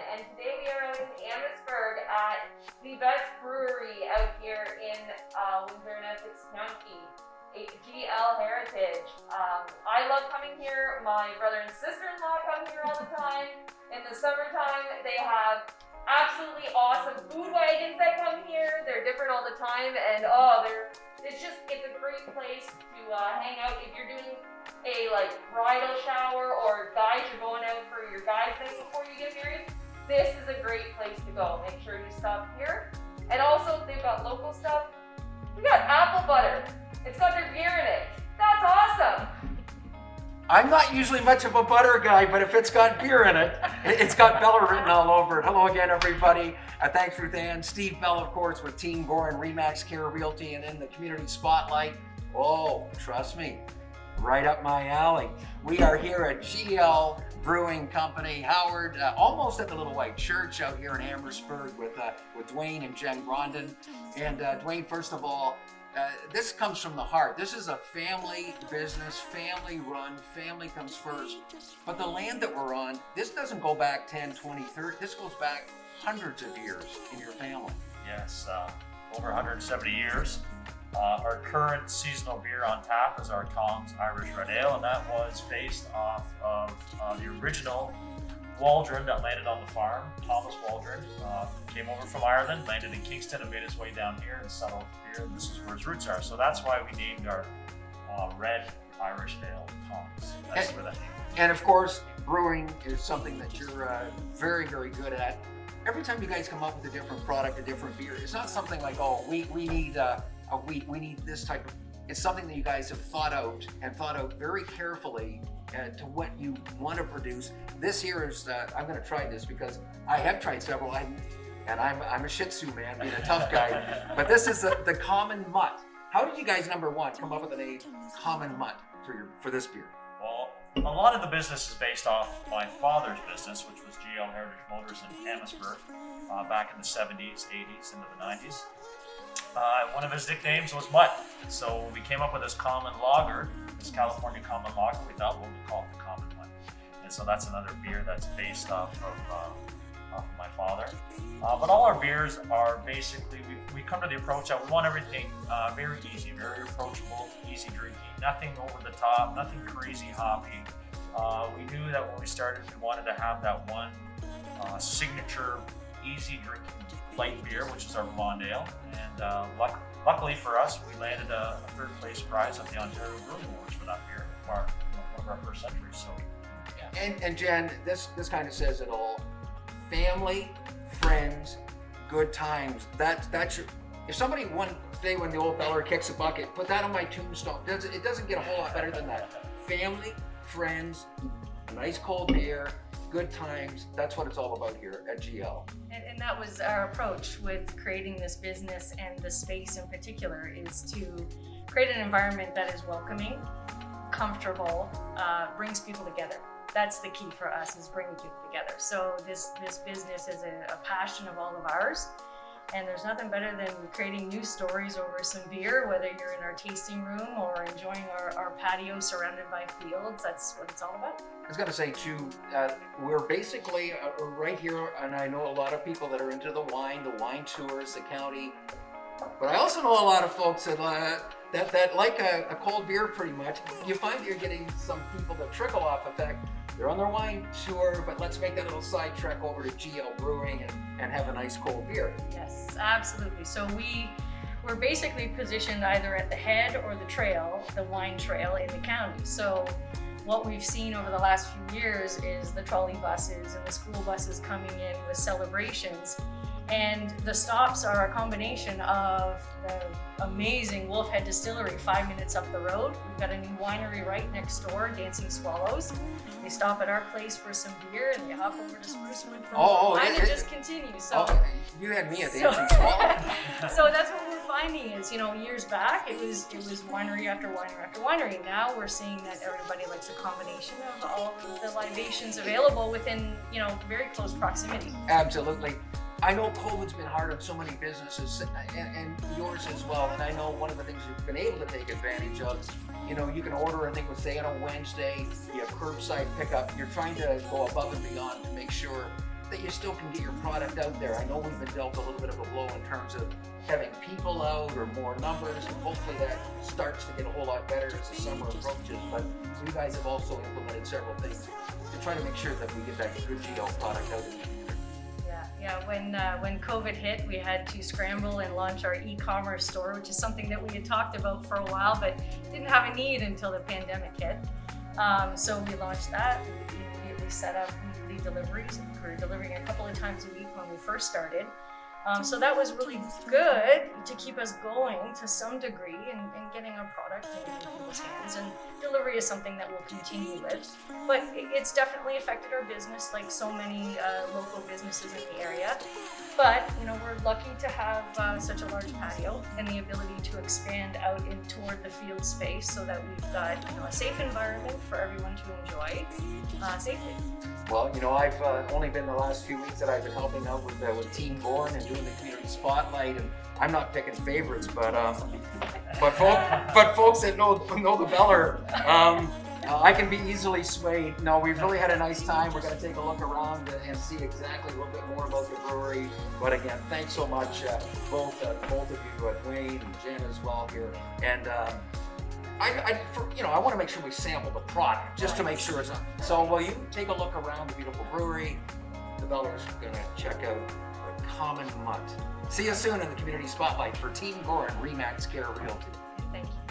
and today we are out in Amherstburg at the best brewery out here in Windsor and Essex County, GL Heritage. I love coming here. My brother and sister-in-law come here all the time. In the summertime, they have absolutely awesome food wagons that come here. They're different all the time, and it's a great place to hang out if you're doing a bridal shower, or guys, you're going out for your guys' night before you get married. This is a great place to go. Make sure you stop here. And also, they've got local stuff. We got apple butter. It's got their beer in it. That's awesome. I'm not usually much of a butter guy, but if it's got beer in it, it's got Bella written all over it. Hello again, everybody. Thanks, Ruth Ann. Steve Bell, of course, with Team Gore and Remax Care Realty, and in the community spotlight. Oh, trust me, right up my alley. We are here at GL Brewing Company, Howard, almost at the Little White Church out here in Amherstburg with Dwayne and Jen Grondin. And Dwayne, first of all, this comes from the heart. This is a family business, family run, family comes first. But the land that we're on, this doesn't go back 10, 20, 30, this goes back hundreds of years in your family. Yes, over 170 years. Our current seasonal beer on tap is our Tom's Irish Red Ale, and that was based off of the original Waldron that landed on the farm. Thomas Waldron came over from Ireland, landed in Kingston, and made his way down here and settled here, and this is where his roots are. So that's why we named our Red Irish Ale Tom's. That's where that name comes. And of course, brewing is something that you're very, very good at. Every time you guys come up with a different product, a different beer, it's not something like, oh, we need this type of, it's something that you guys have thought out very carefully to what you want to produce. This here is, I'm going to try this because I have tried several, and I'm a Shih Tzu man, being a tough guy, but this is the Common Mutt. How did you guys, number one, come up with the name Common Mutt for this beer? Well, a lot of the business is based off my father's business, which was GL Heritage Motors in Amherstburg back in the 70s, 80s, into the 90s. One of his nicknames was Mutt, so we came up with this common lager, this California common lager. We thought, well, we'll call it the Common Mutt, and so that's another beer that's based off of my father. But all our beers are basically, we come to the approach that we want everything very easy, very approachable, easy drinking, nothing over the top, nothing crazy hoppy. We knew that when we started, we wanted to have that one signature, easy drinking light beer, which is our blonde ale. And luckily for us, we landed a third place prize at the Ontario Brewing Awards for that beer, one of our first entries. So, yeah. And Jen, this kind of says it all. Family, friends, good times. That's your, if somebody one day when the old feller kicks a bucket, put that on my tombstone. It doesn't get a whole lot better than that. Family, friends, a nice cold beer, good times. That's what it's all about here at GL. And that was our approach with creating this business, and the space in particular is to create an environment that is welcoming, comfortable, brings people together. That's the key for us, is bringing people together. So this business is a passion of all of ours, and there's nothing better than creating new stories over some beer, whether you're in our tasting room or enjoying our patio surrounded by fields. That's what it's all about. I was going to say too, we're basically right here, and I know a lot of people that are into the wine tours, the county, but I also know a lot of folks that like a cold beer pretty much. You find you're getting some people that trickle off effect. They're on their wine tour, but let's make that little side trek over to GL Brewing and have a nice cold beer. Yes, absolutely. So we're basically positioned either at the head or the trail, the wine trail in the county. So what we've seen over the last few years is the trolley buses and the school buses coming in with celebrations. And the stops are a combination of the amazing Wolfhead Distillery 5 minutes up the road. We've got a new winery right next door, Dancing Swallows. They stop at our place for some beer and they hop over to Sprucewood for wine, and it just continues. So you had me at Dancing Swallows. So that's what we're finding is, years back it was winery after winery after winery. Now we're seeing that everybody likes a combination of all of the libations available within, very close proximity. Absolutely. I know COVID's been hard on so many businesses, and yours as well. And I know one of the things you've been able to take advantage of, you can order, I think, say on a Wednesday, you have curbside pickup. You're trying to go above and beyond to make sure that you still can get your product out there. I know we've been dealt a little bit of a blow in terms of having people out or more numbers, and hopefully that starts to get a whole lot better as the summer approaches. But you guys have also implemented several things to try to make sure that we get that good GL product out in the community. When COVID hit, we had to scramble and launch our e-commerce store, which is something that we had talked about for a while, but didn't have a need until the pandemic hit. So we launched that. We immediately set up weekly deliveries. We were delivering a couple of times a week when we first started. So that was really good to keep us going to some degree and getting our product in people's hands. And delivery is something that we'll continue with. But it's definitely affected our business, like so many local businesses in the area. But we're lucky to have such a large patio and the ability to expand out in toward the field space so that we've got a safe environment for everyone to enjoy safely. Well, I've only been the last few weeks that I've been helping out with Team Born and doing the community spotlight, and I'm not picking favorites, but folks that know the Beller, I can be easily swayed. No, we've really had a nice time. We're going to take a look around and see exactly a little bit more about the brewery. But again, thanks so much, both of you, Dwayne and Jen as well here. And I want to make sure we sample the product just to make sure it's not. So will you take a look around the beautiful brewery? The Beller's going to check out the Common Mutt. See you soon in the Community Spotlight for Team Gore and Remax Care Realty. Thank you.